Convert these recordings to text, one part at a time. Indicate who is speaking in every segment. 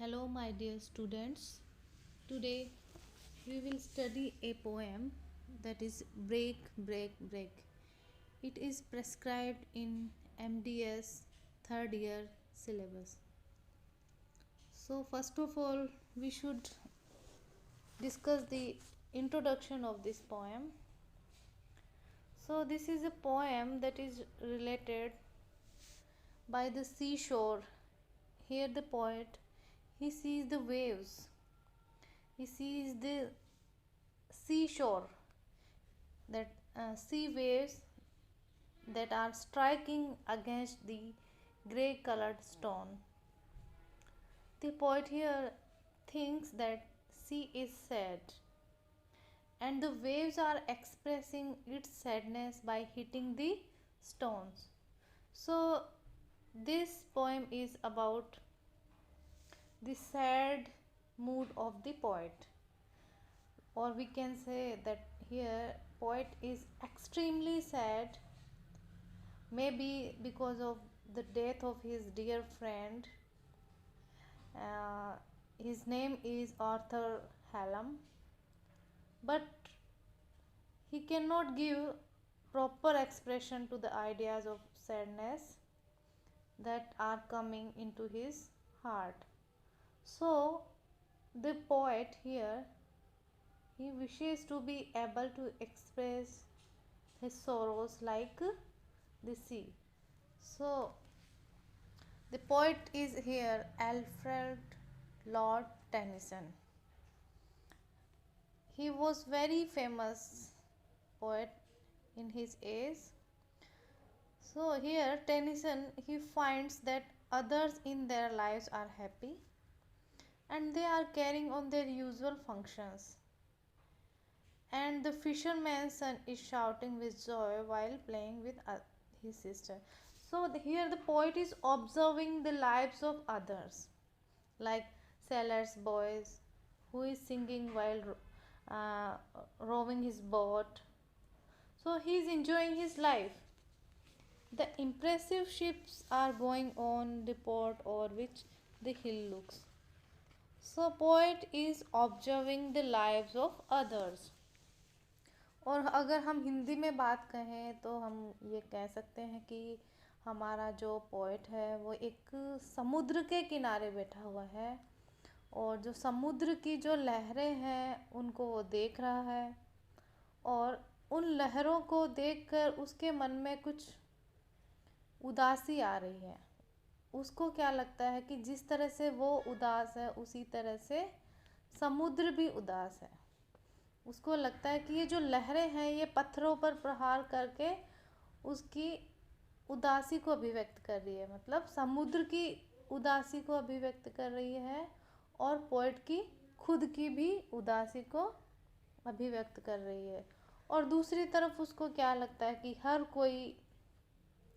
Speaker 1: Hello, my dear students. Today we will study a poem that is Break, Break, Break. It is prescribed in MDS third year syllabus. So, first of all, we should discuss the introduction of this poem. So, this is a poem that is related by the seashore. Here, the poet he sees the waves, he sees the seashore, that sea waves that are striking against the grey colored stone. The poet here thinks that sea is sad and the waves are expressing its sadness by hitting the stones. So, this poem is about the sad mood of the poet, or we can say that here poet is extremely sad, maybe because of the death of his dear friend. uh, his name is Arthur Hallam, but he cannot give proper expression to the ideas of sadness that are coming into his heart. So the poet here he wishes to be able to express his sorrows like the sea. So the poet is here Alfred Lord Tennyson. He was very famous poet in his age. So here Tennyson he finds that others in their lives are happy and they are carrying on their usual functions. And the fisherman's son is shouting with joy while playing with his sister. So here the poet is observing the lives of others, like sailor's boys who is singing while uh, rowing his boat. So he is enjoying his life. The impressive ships are going on the port over which the hill looks. So poet is observing the lives of others. और अगर हम हिंदी में बात कहें तो हम ये कह सकते हैं कि हमारा जो पोएट है वो एक समुद्र के किनारे बैठा हुआ है और जो समुद्र की जो लहरें हैं उनको वो देख रहा है और उन लहरों को देखकर उसके मन में कुछ उदासी आ रही है। उसको क्या लगता है कि जिस तरह से वो उदास है उसी तरह से समुद्र भी उदास है। उसको लगता है कि ये जो लहरें हैं ये पत्थरों पर प्रहार करके उसकी उदासी को अभिव्यक्त कर रही है, मतलब समुद्र की उदासी को अभिव्यक्त कर रही है और पोएट की खुद की भी उदासी को अभिव्यक्त कर रही है। और दूसरी तरफ उसको क्या लगता है कि हर कोई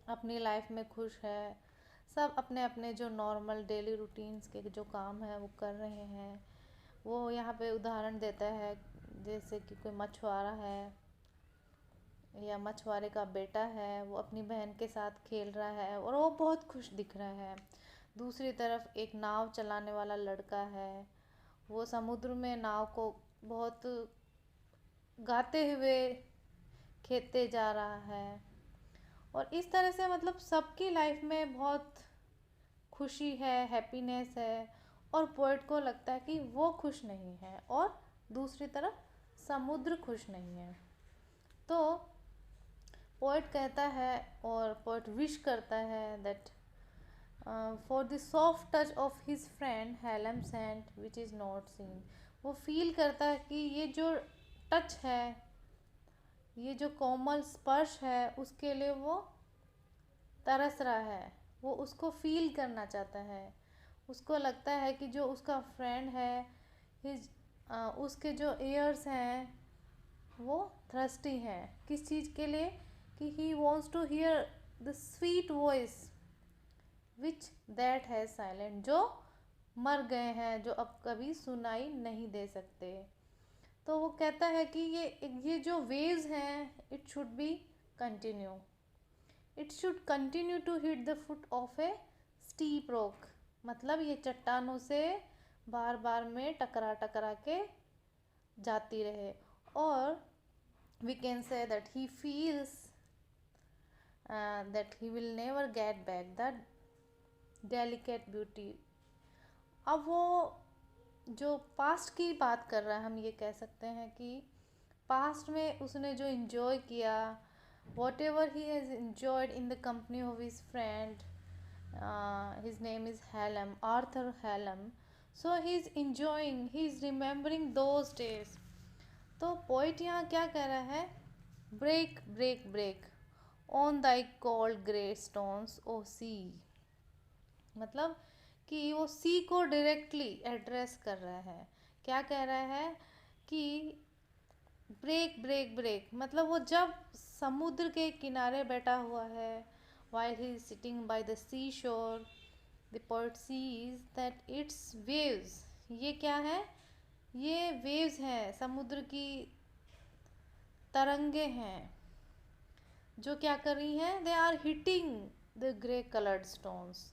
Speaker 1: अपनी लाइफ में खुश है, सब अपने अपने जो नॉर्मल डेली रूटीन्स के जो काम है वो कर रहे हैं। वो यहाँ पे उदाहरण देता है जैसे कि कोई मछुआरा है या मछुआरे का बेटा है, वो अपनी बहन के साथ खेल रहा है और वो बहुत खुश दिख रहा है। दूसरी तरफ एक नाव चलाने वाला लड़का है, वो समुद्र में नाव को बहुत गाते हुए खेते जा रहा है। और इस तरह से मतलब सबकी लाइफ में बहुत खुशी है, हैप्पीनेस है और पोएट को लगता है कि वो खुश नहीं है और दूसरी तरफ समुद्र खुश नहीं है। तो पोएट कहता है और पोएट विश करता है that for the soft touch of his friend Hallam sent which is not seen. वो फील करता है कि ये जो टच है, ये जो कोमल स्पर्श है उसके लिए वो तरस रहा है, वो उसको फील करना चाहता है। उसको लगता है कि जो उसका फ्रेंड है हिज उसके जो ईयर्स हैं वो थ्रस्टी हैं। किस चीज़ के लिए? कि he wants to hear the sweet voice which that has silent, जो मर गए हैं, जो अब कभी सुनाई नहीं दे सकते। तो वो कहता है कि ये जो वेव्स हैं it should be continue, it should continue to hit the foot of a steep rock. मतलब ये चट्टानों से बार बार में टकरा टकरा के जाती रहे। और we can say that he feels that he will never get back that delicate beauty। अब वो जो पास्ट की बात कर रहा है, हम ये कह सकते हैं कि पास्ट में उसने जो इन्जॉय किया, what ever he has enjoyed in the company of his friend, his name is Hallam, Arthur Hallam, so he is enjoying, he is remembering those days। तो पोइट यहाँ क्या कह रहा है, break break break on thy cold grey stones O sea. मतलब कि वो सी को डायरेक्टली एड्रेस कर रहा है। क्या कह रहा है कि ब्रेक ब्रेक ब्रेक, मतलब वो जब समुद्र के किनारे बैठा हुआ है, while he is sitting by the seashore, the poet sees that its waves, ये क्या है, ये वेव्स हैं, समुद्र की तरंगे हैं, जो क्या कर रही हैं, they are hitting the grey coloured stones,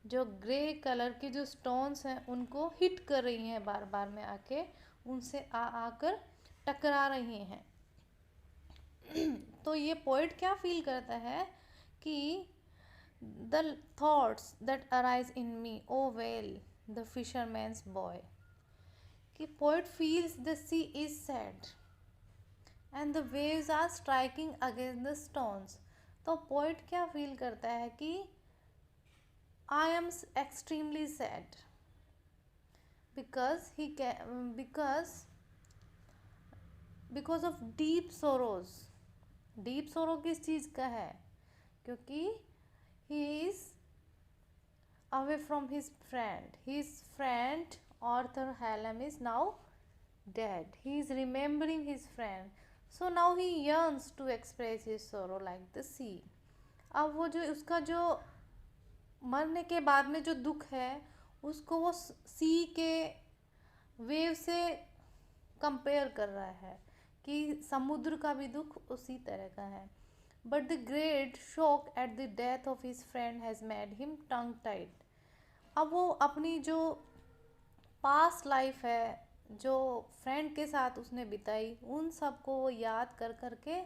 Speaker 1: जो ग्रे कलर के जो स्टोन्स हैं उनको हिट कर रही हैं, बार बार में आके उनसे आकर टकरा रही हैं। तो ये पोइट क्या फील करता है कि the thoughts that arise in me O well the fisherman's boy, कि poet feels the sea is sad and the waves are striking against the stones. तो पोइट क्या फील करता है कि I am extremely sad because he because of deep sorrows. Deep sorrow किस चीज़ का है, क्योंकि he is away from his friend Arthur Hallam is now dead, he is remembering his friend, so now he yearns to express his sorrow like the sea। अब वो जो उसका जो मरने के बाद में जो दुख है, उसको वो सी के वेव से कंपेयर कर रहा है कि समुद्र का भी दुख उसी तरह का है। But the great shock at the death of his friend has made him tongue tied. अब वो अपनी जो पास्ट लाइफ है, जो फ्रेंड के साथ उसने बिताई, उन सब को वो याद कर कर के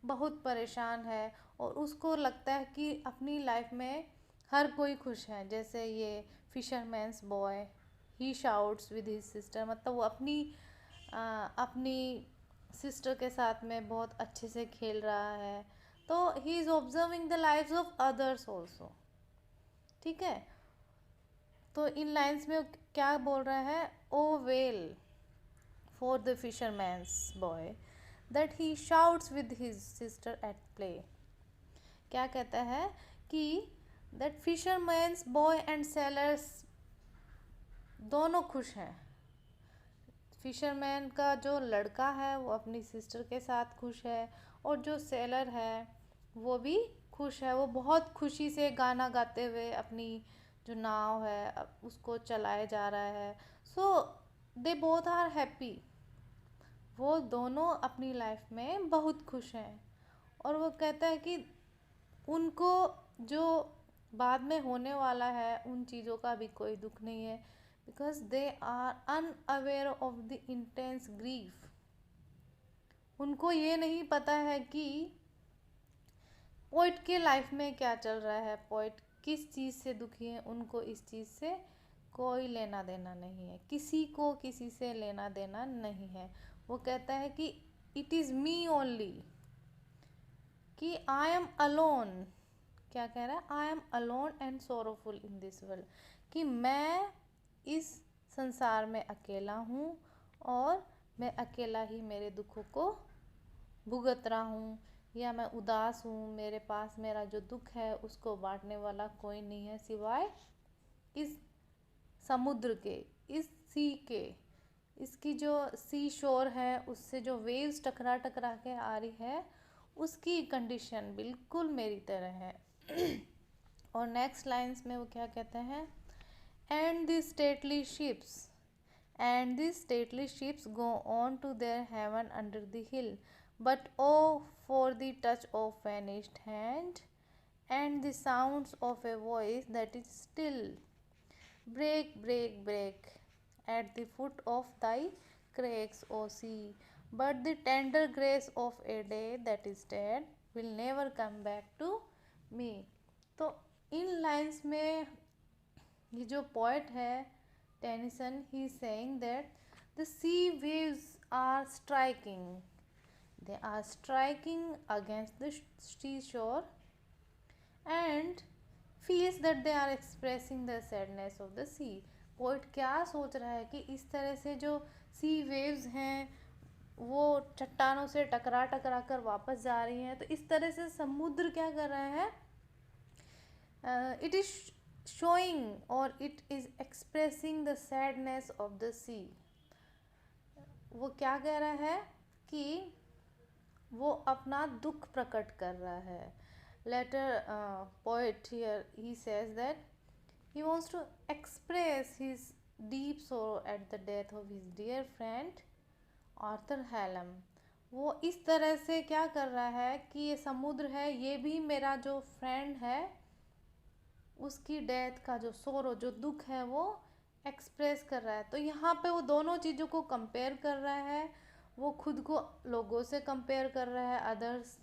Speaker 1: बहुत परेशान है, और उसको लगता है कि अपनी लाइफ में हर कोई खुश है। जैसे ये fisherman's boy, he shouts with his sister, मतलब वो अपनी सिस्टर के साथ में बहुत अच्छे से खेल रहा है। तो he is observing the lives of others also. ठीक है, तो इन लाइन्स में क्या बोल रहा है, ओ well for the fisherman's boy that he shouts with his sister at play। क्या कहता है कि that fisherman's boy and sailors दोनों खुश हैं। फिशरमैन का जो लड़का है वो अपनी सिस्टर के साथ खुश है, और जो सेलर है वो भी खुश है। वो बहुत खुशी से गाना गाते हुए अपनी जो नाव है उसको चलाए जा रहा है। सो दे बोथ आर हैप्पी, वो दोनों अपनी लाइफ में बहुत खुश हैं। और वो कहता है कि उनको जो बाद में होने वाला है उन चीज़ों का भी कोई दुख नहीं है, because they are unaware of the intense grief. उनको ये नहीं पता है कि पोइट के लाइफ में क्या चल रहा है, पोइट किस चीज़ से दुखी है। उनको इस चीज़ से कोई लेना देना नहीं है, किसी को किसी से लेना देना नहीं है। वो कहता है कि इट इज़ मी ओनली, कि आई एम अलोन। क्या कह रहा है, I am alone and sorrowful in this world, कि मैं इस संसार में अकेला हूँ और मैं अकेला ही मेरे दुखों को भुगत रहा हूँ, या मैं उदास हूँ, मेरे पास मेरा जो दुख है उसको बांटने वाला कोई नहीं है सिवाय इस समुद्र के, इस सी के। इसकी जो सी शोर है उससे जो वेव्स टकरा टकरा के आ रही है, उसकी कंडीशन बिल्कुल मेरी तरह है। और नेक्स्ट लाइन्स में वो क्या कहते हैं, and the stately ships go on to their haven under the hill, but O for the touch of vanished hand and the sounds of a voice that is still, break, break, break at the foot of thy crags, O sea. But the tender grace of a day that is dead will never come back to me. तो इन lines में ये जो poet है Tennyson, he is saying that the sea waves are striking, they are striking against the seashore and feels that they are expressing the sadness of the sea. Poet क्या सोच रहा है कि इस तरह से जो सी वेव्स हैं वो चट्टानों से टकरा टकरा कर वापस जा रही हैं, तो इस तरह से समुद्र क्या कर रहा है, इट इज शोइंग और it is expressing the sadness of the sea. वो क्या कह रहा है कि वो अपना दुख प्रकट कर रहा है. Later poet here he says that he wants to express his deep sorrow at the death of his dear friend Arthur Hallam. वो इस तरह से क्या कर रहा है कि ये समुद्र है, ये भी मेरा जो फ्रेंड है उसकी डेथ का जो सोरो, जो दुख है वो एक्सप्रेस कर रहा है. तो यहाँ पे वो दोनों चीज़ों को कंपेयर कर रहा है. वो खुद को लोगों से कंपेयर कर रहा है, अदर्स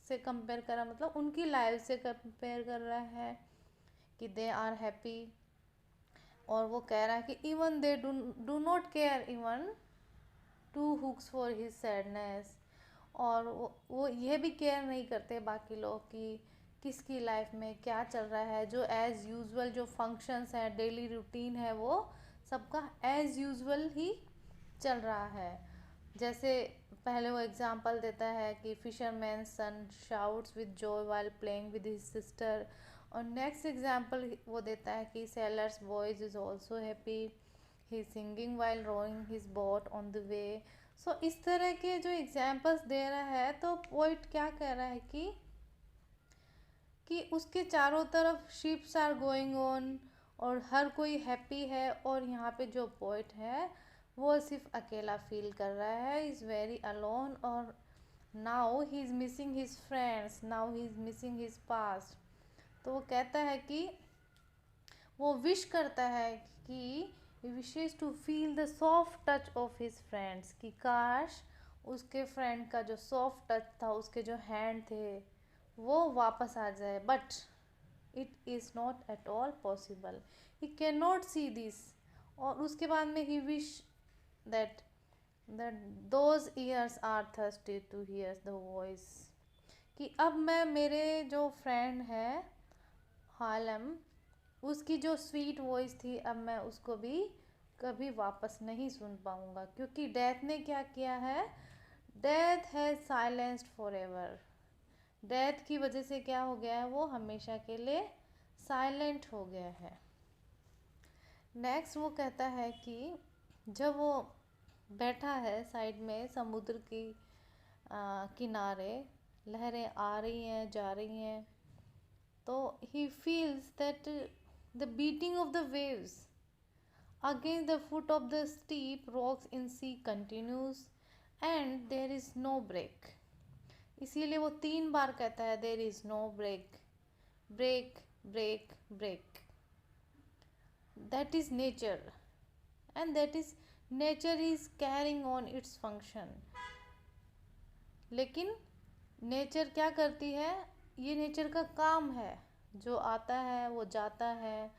Speaker 1: से कंपेयर कर रहा है, मतलब उनकी लाइफ से कंपेयर कर रहा है कि दे आर हैप्पी. और वो कह रहा है कि even they do not care even to hooks for his sadness. और वो ये भी केयर नहीं करते बाकी लोग कि किसकी लाइफ में क्या चल रहा है. जो एज़ यूजुअल जो फंक्शंस हैं, डेली रूटीन है, वो सबका एज़ यूजुअल ही चल रहा है. जैसे पहले वो एग्जांपल देता है कि fisherman son shouts with joy while playing with his sister. और नेक्स्ट एग्जाम्पल वो देता है कि sailors boys is also happy, he is singing while rowing his boat on the way. So इस तरह के जो एग्जाम्पल्स दे रहा है, तो पोइट क्या कह रहा है कि उसके चारों तरफ शिप्स आर गोइंग ऑन और हर कोई हैप्पी है, और यहाँ पे जो पोइट है वो सिर्फ अकेला फील कर रहा है, इज़ वेरी अलोन. और now he is missing his friends, now he is missing his past. तो वो कहता है कि वो विश करता है कि wishes to feel the soft touch of his friends, कि काश उसके फ्रेंड का जो सॉफ्ट टच था, उसके जो हैंड थे, वो वापस आ जाए. But it is not at all possible, he can not see this. और उसके बाद में he wish that those years are thirsty to hear the voice, कि अब मैं मेरे जो फ्रेंड है हालम, उसकी जो स्वीट वॉइस थी, अब मैं उसको भी कभी वापस नहीं सुन पाऊँगा. क्योंकि डेथ ने क्या किया है, death has silenced for ever. Death की वजह से क्या हो गया है, वो हमेशा के लिए साइलेंट हो गया है. नेक्स्ट वो कहता है कि जब वो बैठा है साइड में समुद्र की किनारे, लहरें आ रही हैं जा रही हैं, तो he feels that the beating of the waves against the foot of the steep rocks in sea continues and there is no break. इसीलिए वो 3 बार कहता है there is no break, break, break, break. That is nature and that is nature is carrying on its function. लेकिन nature क्या करती है, ये nature का काम है, जो आता है वो जाता है,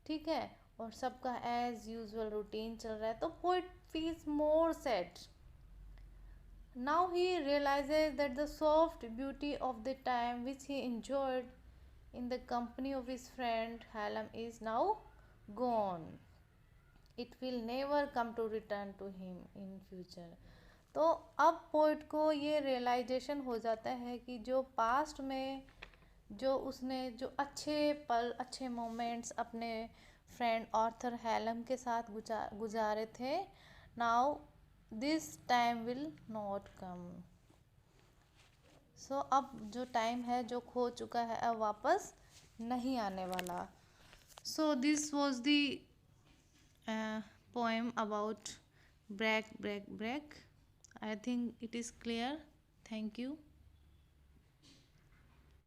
Speaker 1: ठीक है, और सबका एज यूजुअल रूटीन चल रहा है. तो poet feels more sad. Now he realises that the soft beauty of the time which he enjoyed in the company of his friend Hallam is now gone. It will never come to return to him in future. तो अब poet को ये realisation हो जाता है कि जो past में जो उसने जो अच्छे पल, अच्छे मोमेंट्स अपने फ्रेंड आर्थर हैलम के साथ गुजारे थे, now this time will not come. So अब जो टाइम है जो खो चुका है, अब वापस नहीं आने वाला. So this was the poem about break, break, break. I think it is clear. Thank you.